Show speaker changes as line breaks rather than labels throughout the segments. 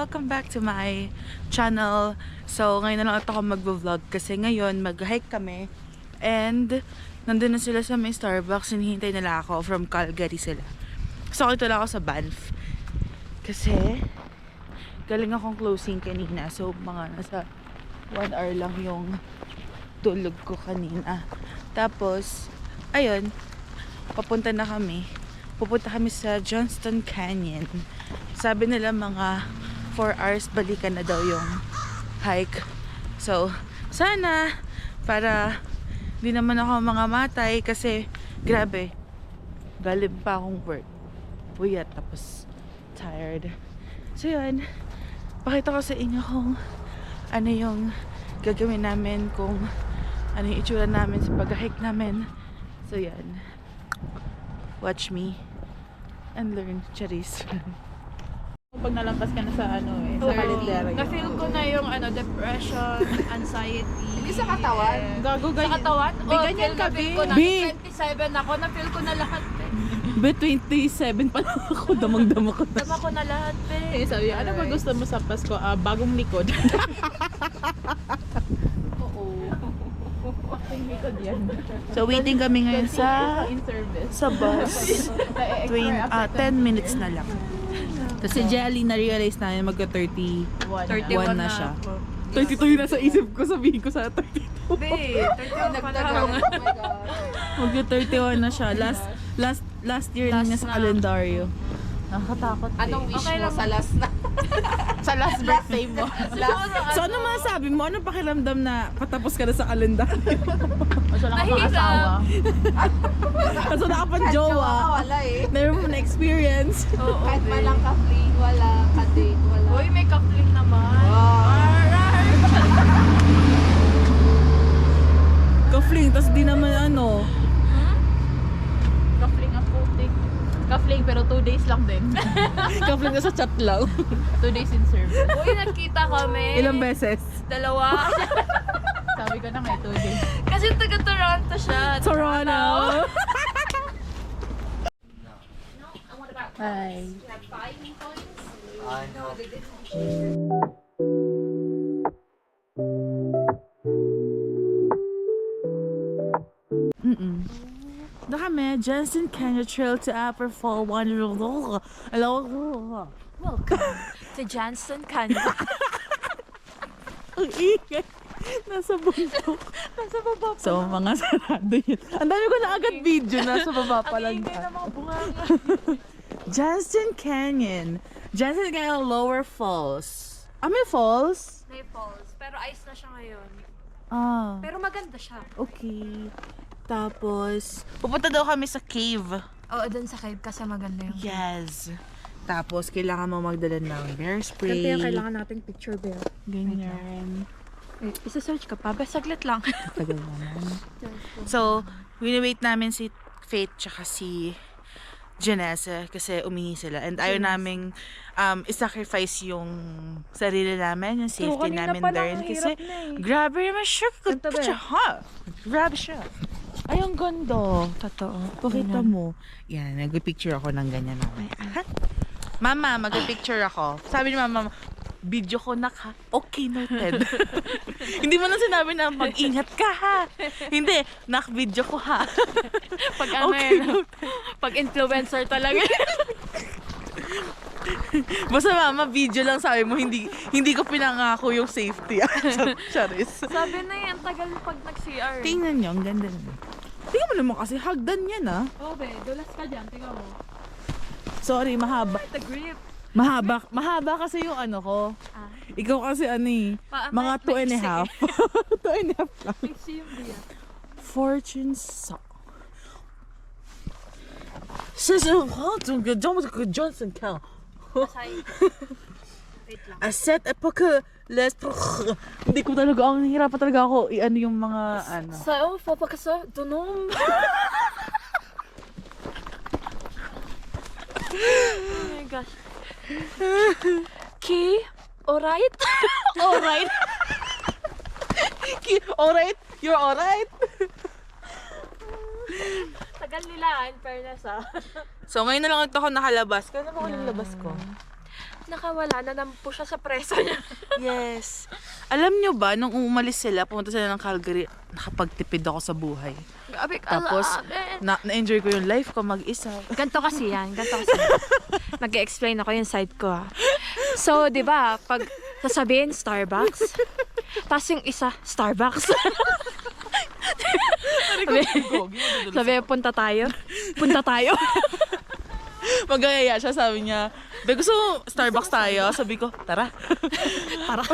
welcome back to my channel. So, ngayon na lang ako mag-vlog kasi ngayon mag-hike kami and nandun na sila sa may Starbucks. Hinihintay nila ako, from Calgary sila. So, ito lang ako sa Banff kasi galing akong closing kanina. So, mga nasa 1 hour lang yung tulog ko kanina. Tapos, ayun, papunta na kami. Pupunta kami sa Johnston Canyon. Sabi nila mga 4 hours balikan na daw yung hike. So, sana para di naman ako mangamatay kasi grabe, galing pa akong work. Puyat, tapos tired. So yun, pakita ko sa inyo kung ano yung gagawin namin, kung ano yung itsura namin sa pag-hike namin. So yan, watch me and learn, charis. Pag nalampas ka na sa ano sa kalendera.
Na-feel ko na yung depression, anxiety.
Hindi sa katawan.
Gago
Sa katawan?
ganyan ka,
feel ko na.
Bi.
27 ako, na-feel ko na lahat.
Be, 27 pa lang ako. Damang-dama ko na.
Dama ko na lahat.
Sabi, ano ba gusto mo sa Pasko? Bagong likod.
Oo.
Bakit likod yan?
So waiting kami ngayon
In service.
sa bus. 10 minutes na lang. Kasi Jelly na-realize namin magka-31 na siya. 32 na sa isip ko, sabihin ko sa 32.
Be, 31 pa lang.
Magka-31 na siya. Last year
Last
niya sa
na.
kalendaryo. Nakakatakot.
Anong wish
Okay
mo
lang.
sa last na?
Sa last birthday mo. So ano masabi mo? Anong pakiramdam na patapos ka na sa kalendaryo?
Mas wala kang
Mahirap.
asawa.
Kasi wala ka pang jowa.
Wala eh.
Never mo na-experience.
Oo,
Kahit
be.
malang ka-fling, wala. Ka-date, wala.
Uy, may coupling naman.
Ka-fling, tas di naman ano.
Ka-fling ang putik. Ka-fling pero 2 days lang din.
Ka-fling na sa chat lang.
2 days in service.
Uy, nagkita kami.
Ilang beses?
2.
Sabi ko na nga 2 days.
Kasi taga Toronto siya.
Toronto. Hi. Da kami, Johnston Canyon Trail to Upper Fall Hello.
Welcome to Johnston Canyon.
Ang ingay. Nasa bundok.
Nasa baba pa.
So, mga sarado yun. Ang dami ko na agad video. Nasa baba pa lang.
Ang ingay ng mga bunganga.
Johnston Canyon. Johnston Canyon Lower Falls. Ah, may falls?
May falls. Pero ice na siya ngayon.
Ah,
Pero maganda siya.
okay. Tapos, pupunta daw kami sa cave.
Oo, dun sa cave kasi maganda yung
Yes. Tapos, kailangan mo magdala ng bear spray.
nating picture bear.
Ganyan.
Wait, isa-search ka pa? Basta saglit lang.
Tagal naman. So, wini-wait namin si Faith tsaka si Janessa kasi umihi sila. And ayaw naming isacrifice yung sarili namin, yung safety namin din. Kasi, grabe naman siya. Grabe siya. Ay, ang ganda.
Totoo.
Pakita mo. Yan, nag-picture ako ng ganyan namin. Mama, mag-picture ako. Sabi ni mama, video ko na ka. Okay, noted. Hindi mo na sinabi na mag-ingat ka ha. Hindi, nak-video ko ha.
Pag ano
Okay,
yun, pag influencer talaga.
Basta mama, video lang sabi mo, hindi ko pinangako yung safety. Charis.
Sabi na yan, tagal pag nag-CR.
Tingnan nyo, ang ganda naman. Tingnan mo naman kasi, hagdan yan ah.
Oh, be, dulas ka dyan. Tingnan mo.
Sorry, mahaba.
The grip.
Mahaba kasi yung ano ko.
Ah.
Ikaw kasi ano eh, mga 2 and a half. 2 and a half lang.
Fix yung beer.
Fortune song. Johnson Cal.
Asay. Wait lang.
A set apocalypse. Hindi ko talaga, ang hirapan talaga ako i-ano yung mga ano.
Sa, papakasa, dunom. Oh my gosh. Key, alright? Alright.
Alright? You're alright?
Tagal nila, in fairness ah.
So ngayon na lang ito ako nakalabas. Kailan ako nilabas ko?
Nakawala na nampo siya sa preso niya.
Yes. Alam nyo ba, nung umalis sila, pumunta sila ng Calgary, nakapagtipid ako sa buhay.
Grabe ka
Tapos, na-enjoy ko yung life ko mag-isa.
Ganto kasi yan. Mag-explain ako yung side ko, ha. So, di ba, pag sasabihin Starbucks, tapos yung isa, Starbucks. Sabi, punta tayo. Punta tayo.
Magayaya siya, sabi niya, "Be, gusto mo Starbucks tayo?" Sabi ko, "Tara."
Para.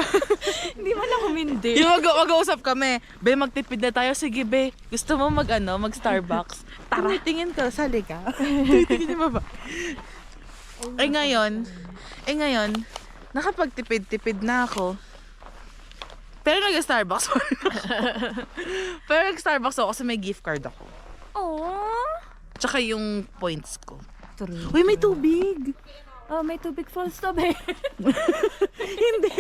Hindi man ako humindi.
Yung mag-uusap kami, "Be, magtipid na tayo." "Sige, be. Gusto mo mag-Starbucks?" "Tara." Tingin ko, sali ka. Tingin mo ba? Ngayon, nakapagtipid-tipid na ako. Pero nag-Starbucks. Pero nag-Starbucks ako kasi may gift card ako.
Aww.
Tsaka yung points ko.
True.
Uy, may tubig!
Oh, may tubig falls to, be.
Hindi.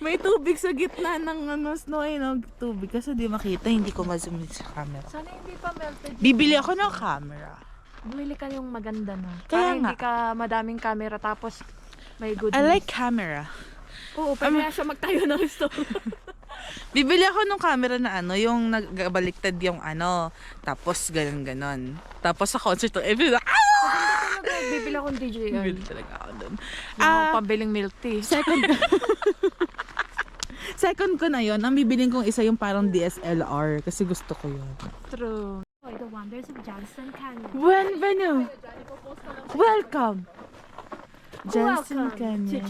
May tubig sa gitna ng snow ay tubig. Kasi di makita, hindi ko ma-zoom sa camera.
Sana hindi pa melted.
Bibili ako ng camera.
Bumili ka yung maganda, no?
Kaya
Para hindi ka madaming camera tapos may good
I like camera.
Oo, pwede na siya magtayo ng store.
Bibili ako ng camera na yung nagbaliktad yung tapos ganon. Tapos sa concert,
Bibili akong DJI.
bibili talaga ako dun.
Pambiling milk tea.
Second ko na yon. Ang bibiling kong isa yung parang DSLR kasi gusto ko yun.
True. The Wonders of Johnston Canyon.
Bienvenue! Welcome! Johnston Canyon.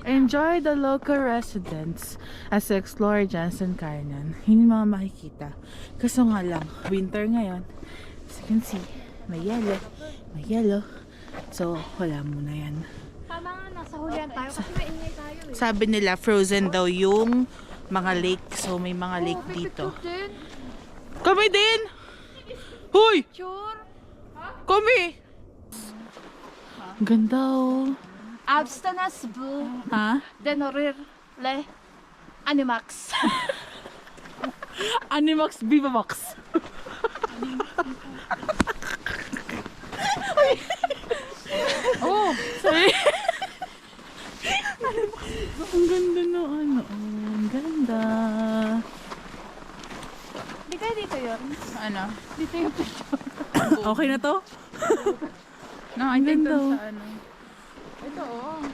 Enjoy the local residents as you explore Johnston Canyon. Hindi mga makikita. Kaso nga lang, winter ngayon. As you can see, may yellow. So, wala muna yan.
Tama nga, nasa hulihan tayo kasi maingay tayo eh.
Sabi nila, frozen daw yung mga lake. So, may mga lake dito. Kami din! Hoy!
Sure.
Kami! Ganda oh.
Abstanas blue.
Ha?
Denorir le. Animax.
Animax Vivamax. Oh, sorry. Ang ganda no ang ganda.
Di kaya dito yun?
Ano?
Dito yung picture.
Okay na to?
No, I think
Ganda.
dun sa ano. Ito, oh.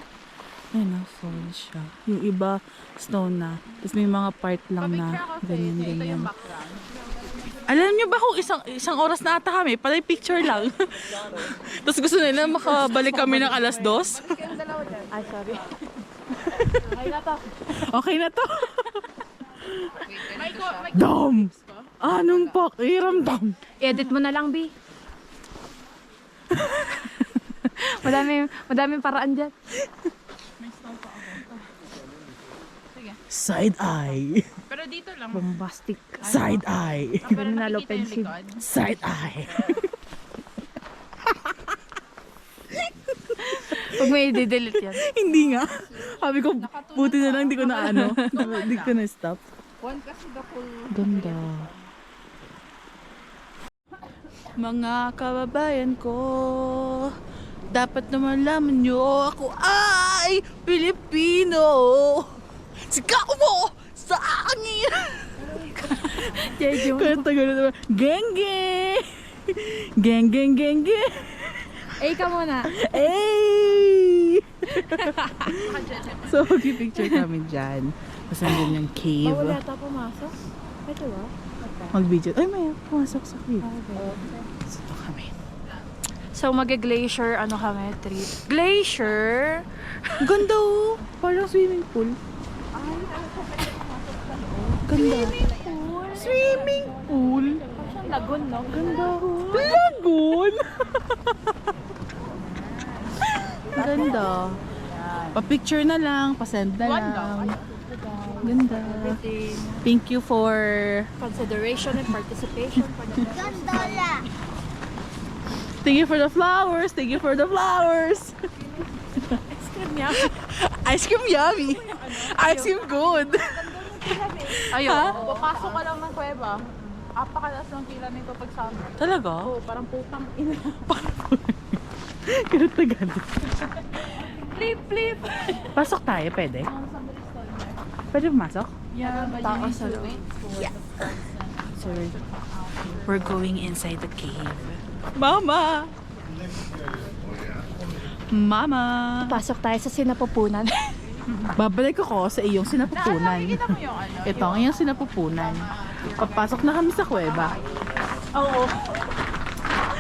Ayun na, fall siya. Yung iba, snow na. Tapos may mga part lang na
Picture kasi.
ganyan,
Ito
ganyan.
yung background.
Alam nyo ba kung isang oras na ata kami, palay picture lang. Tapos gusto nila makabalik kami ng 2:00.
Ay, sorry. Okay na to.
Okay na to.
May
Dam! Anong pakiramdam?
Edit mo na lang, B. Madaming paraan dyan.
Side eye.
Pero dito lang.
Bombastic.
Side eye.
Pero
Criminal
nakikita yung
offensive.
likod.
Side eye.
Huwag may i-delete yan.
Hindi nga. Sabi ko, buti na lang, hindi ko na hindi ko na stop.
One kasi the full...
Ganda. Mga kababayan ko, dapat naman malaman nyo, ako ay Pilipino. Sigaw mo sa akin. Kanta gano'n naman. Genge! Geng, geng, geng, geng.
Ka muna.
Hey! So, mag-picture kami dyan. Tapos nandun yung cave.
Bawal yata pumasok. Ito ba?
Mag-video. Ay, may pumasok sa cave. So, ito kami.
So, mag-glacier, kami, trip. Glacier?
Ganda oh! Parang swimming pool. Ganda. Swimming pool?
Parang lagon, no?
Ganda oh. Lagoon? Ganda. Pa-picture na lang, pa-send na lang. Ganda. Thank you for...
Consideration and participation for the
Thank you for the flowers. Thank you for the flowers.
ice cream niya.
Ice cream yummy. Ice cream good.
Ayun. Papasok ka lang ng kuweba. Apakalas ng pila nito pag summer.
Talaga?
Oo, parang putang ina.
Galit na galit.
Flip, flip.
Pasok tayo, pwede? Pwede pumasok?
Yeah, but
Tao
you need
sa
to
loob.
wait for the person.
So we're going inside the cave. Mama! Mama!
Pasok tayo sa sinapupunan.
Babalik ako sa iyong sinapupunan.
Nakikita mo yung ano?
Ito ang iyong sinapupunan. Papasok na kami sa kuweba.
Oo.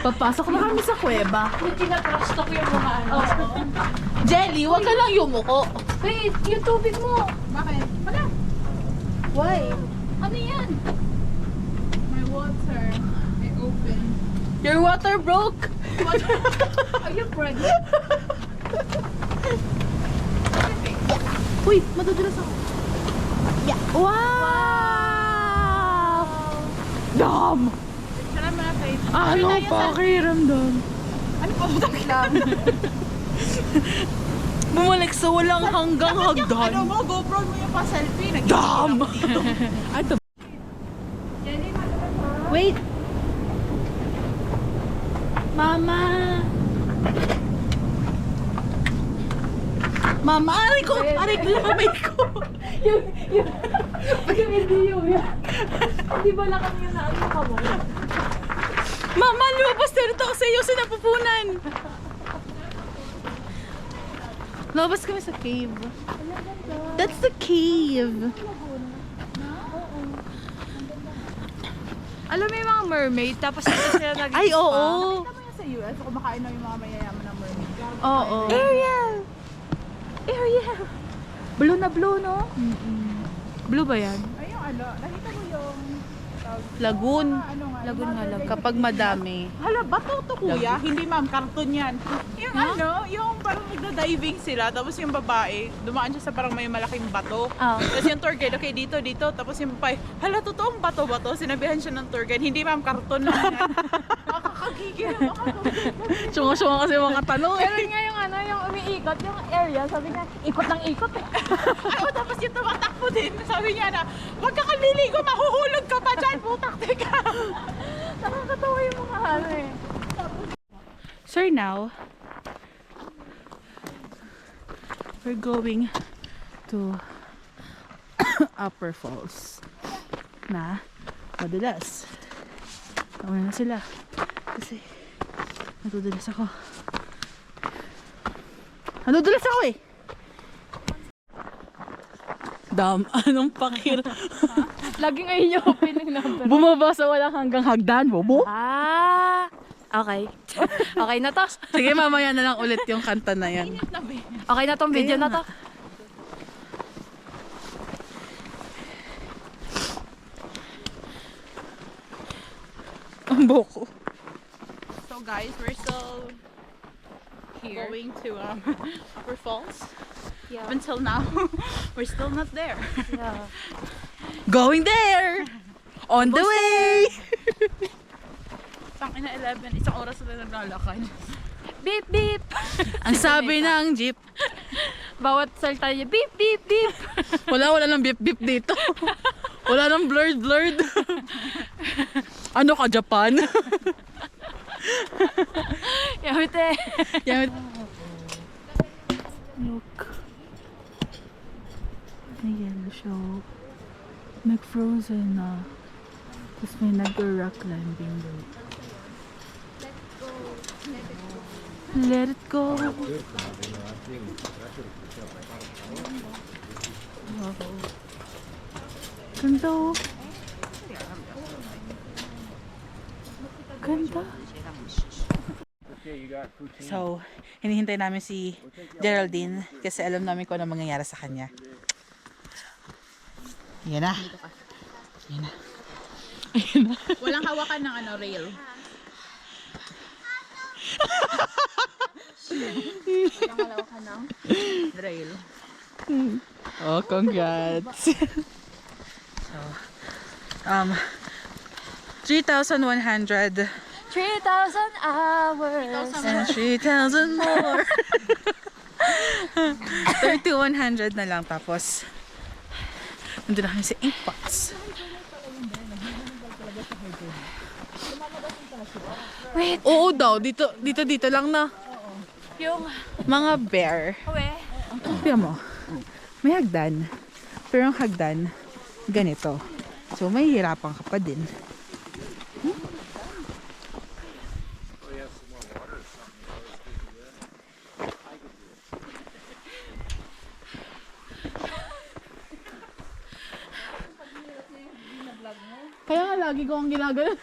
Papasok na kami sa kuweba.
Tinatrash talk yung mga ano.
Jelly, wag ka lang yumuko.
Wait, yung tubig mo.
Bakit? Wala.
Why?
Ano yan? My water. I open.
Your water broke.
Are you pregnant?
Uy, madudulas ako. Yeah. Wow! Dam!
Sarap mo na face.
Ano pakiramdam?
Ano pa ba lang?
Bumalik sa walang hanggang
Ano
hagdan.
mo? GoPro mo yung pa-selfie.
Dam! Ito. Wait! Mama! Mama, aray ko! Aray ko yung kamay ko!
Yung hindi yung Hindi ba lang kami yung naano ka mo?
Mama, lumabas na rin ako sa iyo sa napupunan! Lumabas kami sa cave. That's the cave!
Alam mo yung mga mermaid, tapos dito sila nag
Ay, oo!
Kita mo yan sa US, kumakain na yung mga mayayaman ng mermaid.
Oo.
Ariel! Ariel! Blue na blue, no?
Blue ba yan?
Ay, yung ano, nakita mo yung...
Lagoon.
Ano nga?
Lagoon nga, lagoon.
Kapag madami.
Hala, bato to kuya? Hindi ma'am, karton yan. Yung ano, yung parang nagda-diving sila, tapos yung babae, dumaan siya sa parang may malaking bato.
Oh.
Tapos yung tour guide, okay, dito, dito. Tapos yung babae, hala, totoong bato ba to? Sinabihan siya ng tour guide, hindi ma'am, karton lang yan. Nakakagigil yung mga
Sunga-sunga kasi mga tanong
Pero nga yung ano, yung umiikot, yung area, sabi niya, ikot ng ikot eh.
Ay, oh, tapos yung tumatakbo din. Sabi niya na, wag ka kaliligo, mahuhulog ka pa dyan, putak ka.
Nakakatawa yung mga ano eh.
So now, we're going to Upper Falls na madulas. Tama na sila. Kasi nadudulas ako. Nadudulas ako eh! Dam, anong pakir?
Laging ayun yung opening number.
Bumaba sa walang hanggang hagdan, bobo?
Ah, okay. Okay na to.
Sige, mamaya na lang ulit yung kanta na yan.
Okay na tong video na to.
Ang boko.
So guys, we're still here going to Upper Falls.
Yeah.
Up until now, we're still not there.
Yeah.
Going there! On the way!
Tangina 11, isang oras na naglalakad.
Beep, beep.
Ang sabi ng jeep,
Bawat salta niya, beep, beep, beep.
wala nang bip bip dito. Wala nang blurred. Ano ka, Japan?
Yamite.
Yan. Look. Ayan, show. Nag-frozen na. Tapos may nag-rock climbing doon. Let it go. Wow. Ganda oh. Ganda. So, hinihintay namin si Geraldine kasi alam namin kung ano mangyayari sa kanya. Yan na. Yan na.
Walang hawakan ng ano, rail. Walang hawakan ng rail.
Oh, congrats. So, 3,100
3,000 hours.
and 3,000 more. 3,100 na lang tapos nandun na kami sa ink pots.
Wait.
Oo daw, dito lang na.
Yung,
mga bear.
uwe.
Tingnan mo, may hagdan. Pero ang hagdan, ganito. So, may hirapan ka pa din. Kaya nga lagi ko ang ginagano.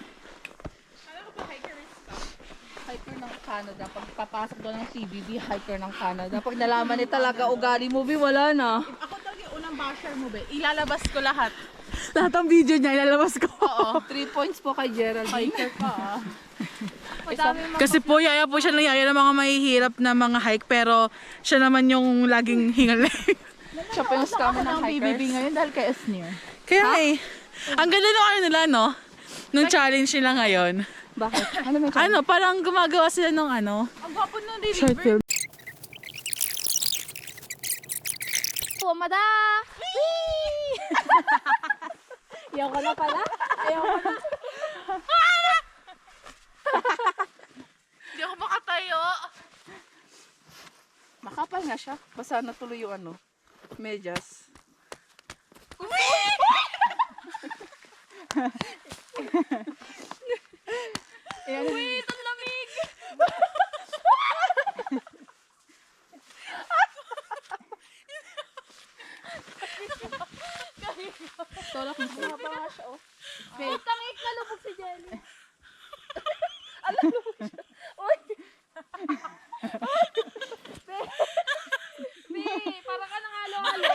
Hiker ng Canada. Pag papasok doon ng CBB, hiker ng Canada. Pag nalaman ni talaga ugali movie, wala na.
Ako talaga yung unang basher mo, be. Ilalabas ko lahat.
Lahat ng video niya ilalabas ko.
Oo.
3 points po kay Geraldine.
Hiker ka, ah.
Madami mga
Kasi po, yaya po siya ng yaya ng mga mahihirap na mga hike, pero siya naman yung laging hingal.
Siya pa yung scammer ng
PBB
hikers.
ngayon dahil kay Esnir.
Kaya eh, ang ganda nung ano nila, no? Nung challenge nila ngayon.
Bakit? Ano may
Ano, parang gumagawa sila nung ano,
Ang gwapo nun, di
short film.
Pumada! Ayaw ka na pala? Ayaw ka na?
Hindi ako makatayo.
Makapal nga siya. Basta natuloy yung ano, medyas.
Wait, ang lamig!
Tolak mo siya. Mahaba nga siya, oh.
Wait, tangik na lubog si Jelly. Be, para ka nang halo-halo.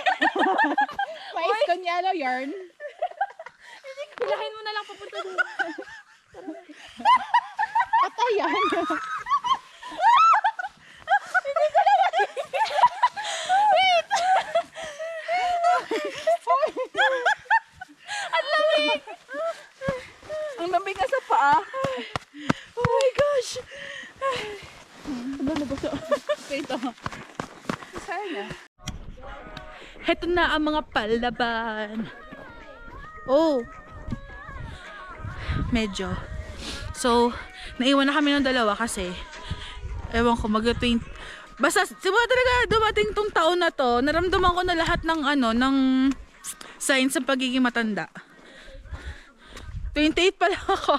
Mais con yellow yarn.
Pilahin mo na lang papunta doon.
Patay yan.
Ang lamig nga sa paa.
Oh my gosh.
Ito.
Sana.
Heto na ang mga palaban. Oh. Medyo. So, naiwan na kami ng dalawa kasi ewan ko, mag-20. Basta, simula talaga dumating tong taon na to, naramdaman ko na lahat ng ano, ng signs sa pagiging matanda. 28 pa lang ako.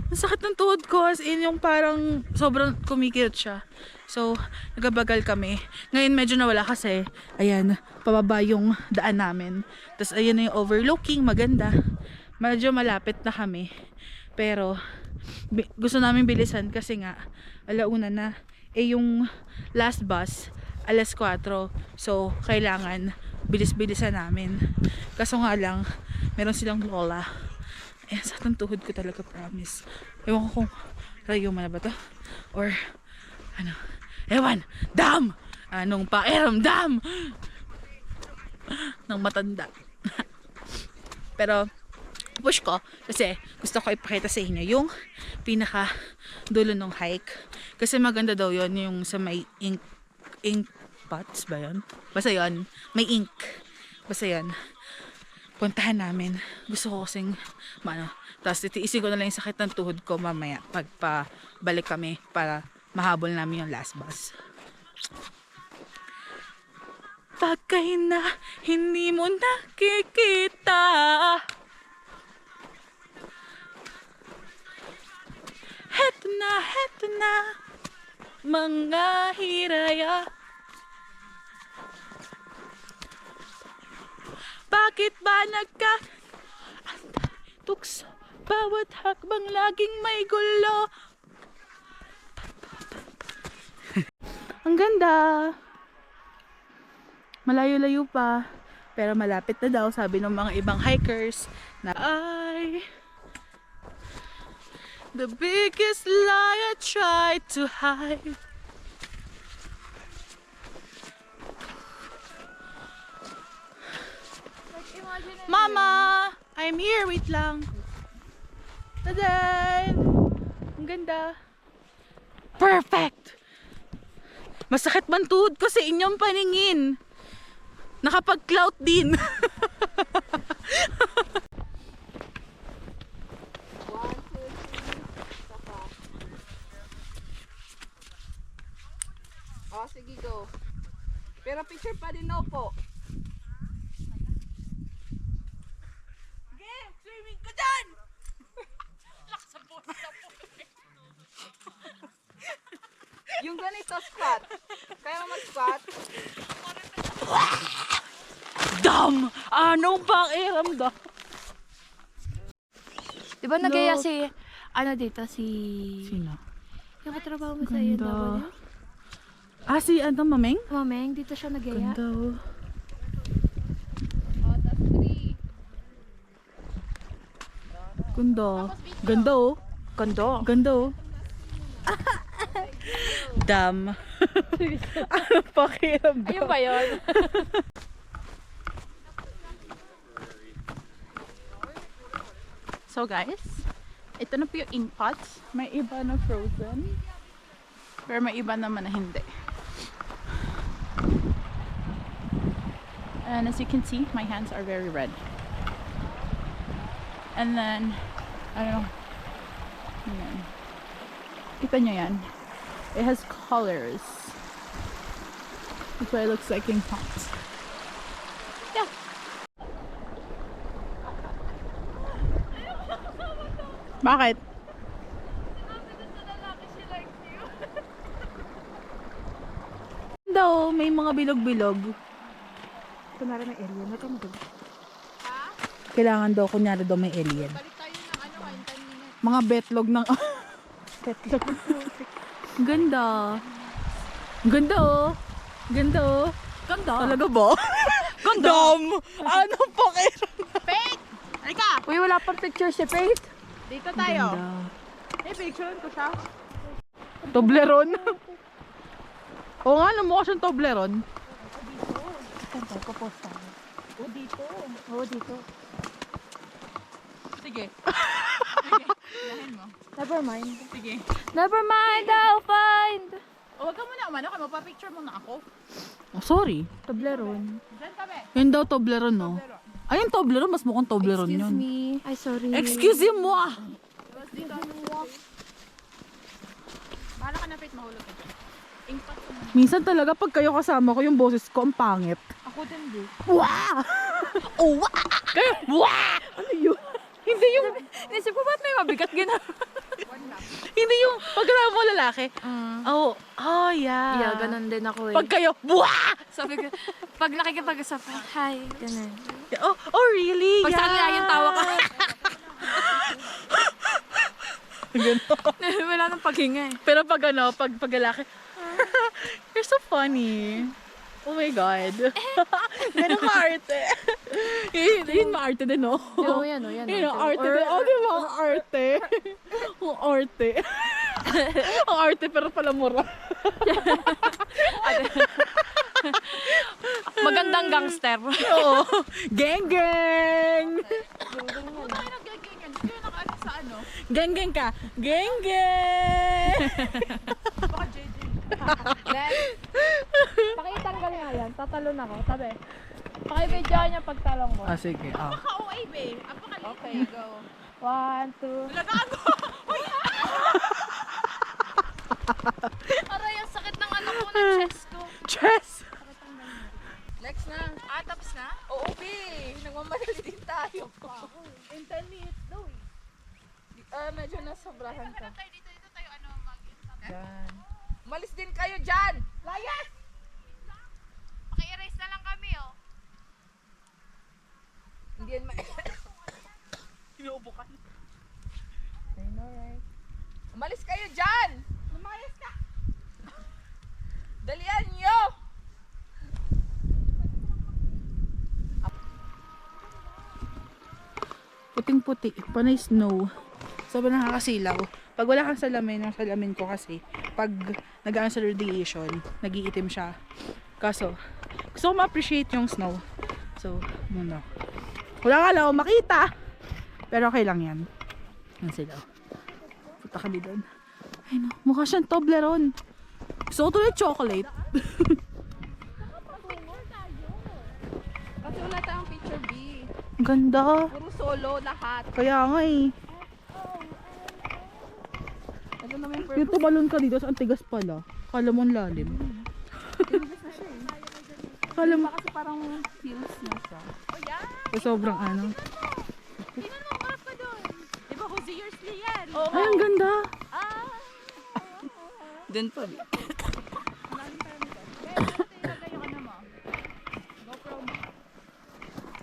Ang sakit ng tuhod ko, as in yung parang sobrang kumikirot siya. So, nagabagal kami. Ngayon medyo nawala kasi, ayan, pababa yung daan namin. Tapos ayan na yung overlooking, maganda. Medyo malapit na kami. Pero, gusto namin bilisan kasi nga, alauna na. Eh yung last bus, alas 4. So, kailangan bilis-bilisan namin. Kaso nga lang, meron silang lola. Eh, sa tuhod ko talaga, promise. Ewan ko kung rayuma na ba to? Or, ano, ewan, dam! Anong pakiramdam ng matanda. Pero, push ko kasi gusto ko ipakita sa inyo yung pinaka dulo ng hike. Kasi maganda daw yon yung sa may ink pots ba yun? Basta yun, may ink. Basta yun. Puntahan namin. Gusto ko kasing tapos titiisin ko na lang yung sakit ng tuhod ko mamaya pagpabalik kami para mahabol namin yung last bus. Pagkay na hindi mo nakikita, heto na mga hiraya. Bakit ba tukso? Bawat hakbang laging may gulo. Ang ganda. Malayo-layo pa. Pero malapit na daw, sabi ng mga ibang hikers na the biggest lie I tried to hide. Mama! I'm here, wait lang. Tadan! Ang ganda. Perfect! Masakit man tuhod ko sa inyong paningin. Nakapag-clout din.
Oh, sige, go. Pero picture pa din na po.
Game! Swimming ko dyan!
Yung ganito, squat. Kaya mo mag-squat.
Dam! Anong pakiramdam?
Di ba nagaya si, ano dito, si...
Sino?
Yung katrabaho mo sa iyo,
Ganda. Ah, si ano, Mameng?
Mameng, dito siya nagaya.
Ganda oh.
Oh, tas 3.
Ganda. Ganda oh.
Kondo.
Ganda oh. Dam. Anong pakiramdam?
Ayun ba yun?
So guys, ito na po yung ink pots. May iba na frozen. Pero may iba naman na hindi. And as you can see, my hands are very red. And then, I don't know. Yan. Kita nyo yan? It has colors. That's what it looks like in pots. Yeah. Bakit? Daw, may mga bilog-bilog.
Kunwari may alien, wag ka mag-
Kailangan daw, kunyari daw may alien.
Balik tayo ng ano, 10 minutes.
Mga betlog ng... betlog. Ganda. Ganda oh. Ganda oh.
Ganda.
Talaga ba? Ganda. Ano pa kayo?
Faith! Halika!
Uy, wala pang picture si Faith.
Dito tayo. Eh, picture ko siya.
Toblerone. Oo nga, mukha siyang Toblerone.
Ganda, papost tayo.
O, dito.
Oo, dito.
Sige. Lahin mo.
Never mind.
Sige.
Never mind, I'll find.
O, huwag ka muna umano. Kaya mapapicture muna ako.
Oh, sorry.
Toblerone.
Diyan kami.
Yun daw Toblerone, no? Ayun, Toblerone. Mas mukhang Toblerone
Excuse
yun.
me. Ay, sorry.
Excuse mo ah.
Bahala ka na, Faith. Mahulog ka dyan. Ink pots mo.
Minsan talaga pag kayo kasama ko, yung boses ko ang pangit.
Ako din, di.
Wah! Oh, wah! Kayo, wah! Ano yun? Hindi yung,
Naisip ko, ba't may mabigat gina?
hindi yung, pag kasama mo lalaki. Oh, oh yeah.
Yeah, ganun din ako eh.
Pag kayo, wah!
Sabi ko, pag nakikipag-usap, hi, ganun.
Oh really?
Pag sa kanila yung tawa ka.
Ganun.
Wala nang paghinga eh.
Pero pag ano, pag lalaki, you're so funny. Oh my God. Ganun ka-arte. Yun ma-arte din, no?
Oo, yan o, yan o.
Yun, ang arte din. Oh, di ba? Ang arte. Ang arte. Ang arte, pero pala mura.
Magandang gangster.
Oo. Gang, gang!
Huwag tayo nag-gangan. Hindi kayo nakaano sa ano.
Gang, gang ka. Gang, gang!
Baka JJ.
Pakitanggal nga yan. Tatalon ako. Sabi. Pakibidyo niya pagtalong ko.
Ah, sige. Ah.
Ka-OA, be. Apakaliit.
Okay, go.
1, 2.
Lagago.
Aray, ang sakit ng ano ko, ng chest ko.
Chess!
Next na.
Ah, tapos na?
Oo, B. Nagmamadali din tayo.
In 10 minutes daw eh.
Medyo nasobrahan ka.
Tayo dito tayo ano mag-stop.
Yan. Umalis din kayo dyan!
Layas!
Paki-erase na lang kami, oh.
Hindi yan
Inuubo ka.
I know, right? Umalis kayo dyan!
Lumayas ka!
Dalian nyo!
Puting-puti. Panay snow. Sobrang nakakasilaw. Pag wala kang salamin, yung salamin ko kasi, pag nag-aan sa radiation, nag-iitim siya. Kaso, gusto ko ma-appreciate yung snow. So, muna. Wala ka lang ako makita. Pero okay lang yan. Yan sila. Punta kami doon. Ay no, mukha siyang Toblerone. Gusto ko tuloy chocolate.
Kasi wala tayong picture B.
Ganda.
Puro solo lahat.
Kaya nga eh.
Ito naman yung
Yung tumalon ka dito, sa antigas pala. Kala mo ang lalim.
siya eh.
Kala mo,
Kasi parang feels na siya.
sobrang ano.
Tingnan mo nga pa doon. Di ba Hosiersley yan?
Ay, ang ganda.
Doon pa.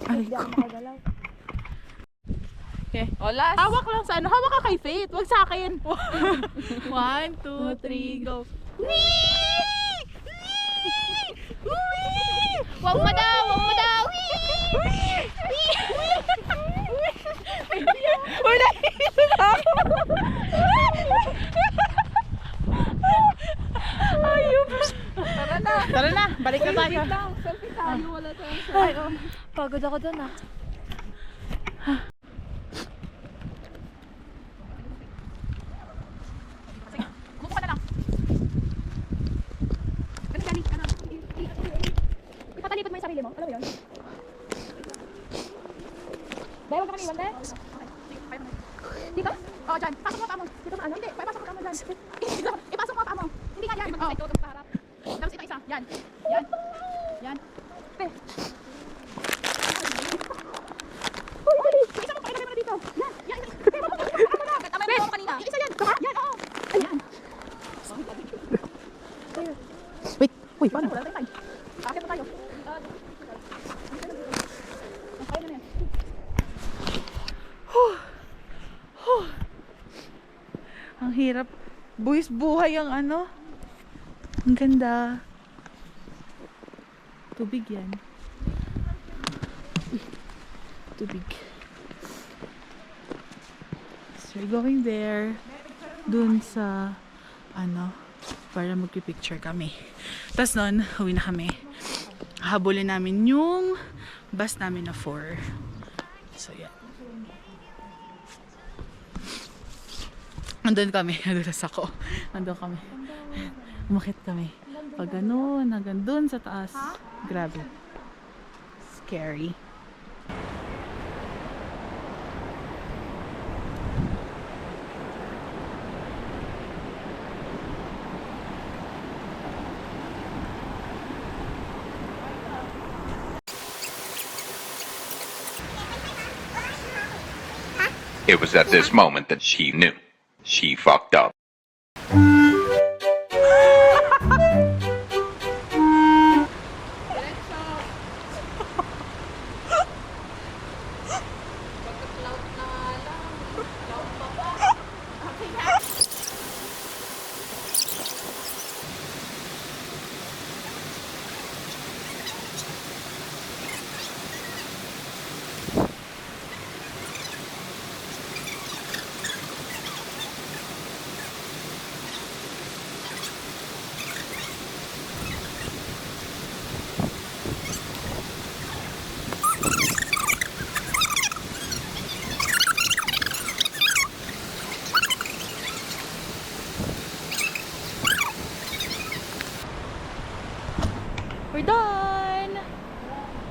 Ay, ko.
Okay.
O, last.
Hawak lang sa ano. Hawak ka kay Faith. Wag sa akin. 1, 2, 3, go.
Wag mo daw! Wag mo daw!
Tara na. Balik na tayo.
Selfie tayo. Wala tayong
Pagod ako dun ah.
Buko ka na lang.
Ipatalikod mo yung sarili mo. Alam mo yun? Dahil huwag ka kang iwan, de. Dito?
Oo, dyan. Pasok mo pa mo.
Dito ba ano?
Hindi, pasok mo pa mo dyan. Ipasok mo pa mo. Hindi ka yan. Mag-side ka sa harap. Tapos ito isa. Yan. Yan. Yan. Isa mo, pakilagay mo na dito. Yan. Yan. Tamay mo kanina. Yung isa yan. Yan, oo. Ayan. Wait. Uy, paano? Wala tayo. Akit mo tayo. Kaya na yan.
Ang hirap. Buwis buhay ang ano. Ang ganda. Tubig yan. Uy, tubig. So we're going there. Dun sa ano, para magpipicture kami. Tapos nun, uwi na kami. Habulin namin yung bus namin na 4. So yan. Nandun kami, nadulas ako. Nandun kami. Umakit kami. Pag ganun, hanggang dun sa taas. Grabe. Scary.
It was at this moment that she knew. She fucked up.
We're done!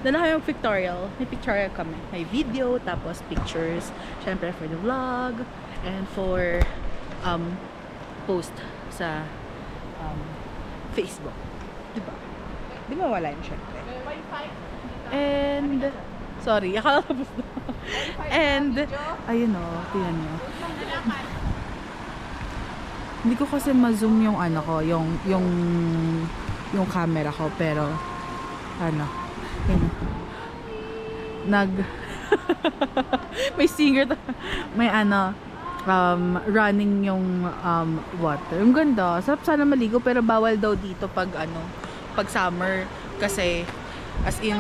Doon na kami mag-pictorial. May pictorial kami. May video, tapos pictures. Siyempre for the vlog. And for post sa Facebook. Diba? Di ba wala yun syempre? And, sorry, akala tapos na. And, ayun o, tingnan nyo. Hindi ko kasi ma-zoom yung ano ko, yung camera ko, pero ano, yun, may singer may ano, running yung water. Yung ganda, sarap sana maligo, pero bawal daw dito pag ano, pag summer, kasi as in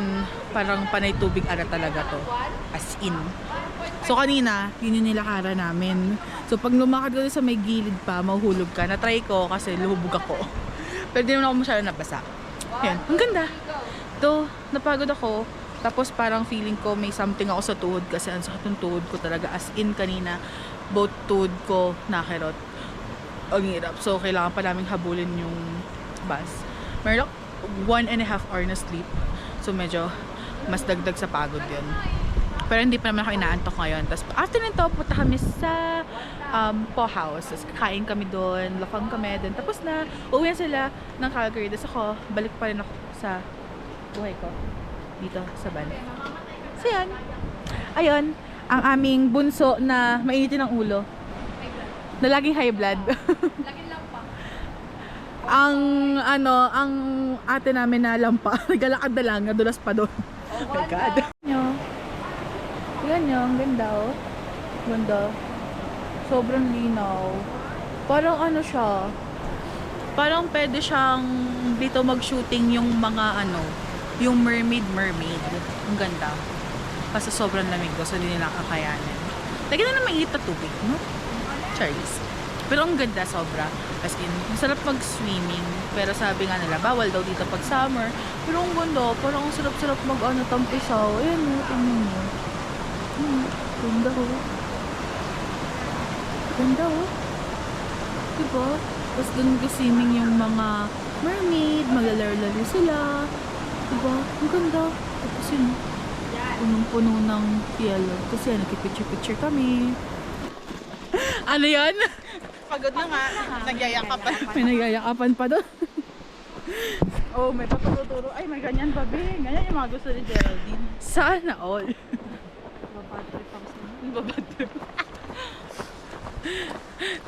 parang panay tubig ara talaga to, as in. So kanina, yun yung nilakaran namin. So pag lumakad ka sa may gilid pa, mahuhulog ka. Na-try ko kasi luhubog ako. Pero di naman ako masyado nabasa. Yan, ang ganda. To, napagod ako. Tapos parang feeling ko may something ako sa tuhod kasi ang sakit ng tuhod ko talaga. As in kanina, both tuhod ko nakirot. Ang hirap. So kailangan pa namin habulin yung bus. Meron ako 1.5 hour na sleep. So medyo mas dagdag sa pagod yun. Pero hindi pa naman ako inaantok ngayon. Tapos after nito, punta kami sa Po House. Tapos kakain kami doon, lakang kami doon. Tapos na, uwi na sila ng Calgary. Tapos ako, balik pa rin ako sa buhay ko. Dito, sa van. So yan. Ayun, ang aming bunso na mainitin ang ulo. Na laging high blood. ang ate namin na lampa. Naglalakad na lang, nadulas pa doon. Oh my God. Yan ang ganda oh. Ganda. Sobrang linaw. Parang ano siya. Parang pwede siyang dito mag-shooting yung mga yung mermaid. Ang ganda. Kasi sobrang lamig daw, so hindi nila kakayanin. Lagi na mainit na tubig, no? Charles. Pero ang ganda sobra. As in, masarap mag-swimming. Pero sabi nga nila, bawal daw dito pag summer. Pero ang ganda, parang ang sarap-sarap tampisaw. Ayan mo, tingnan mo. Ganda oh. Ganda oh. Diba? Tapos dun swimming yung mga mermaid, maglalaro sila. Diba? Ang ganda. Tapos yun, punong-puno ng yellow. Tapos yan, nagpipicture-picture kami. Ano yan?
Pagod na nga. Nagyayakapan.
May nagyayakapan pa doon.
Oh, may paturo-turo. Ay, may ganyan pa, be. Ganyan yung mga gusto ni Geraldine.
Sana all.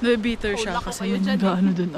Nabibitter siya
Hold ako
kasi
kayo
yun
dyan,
gaano dun.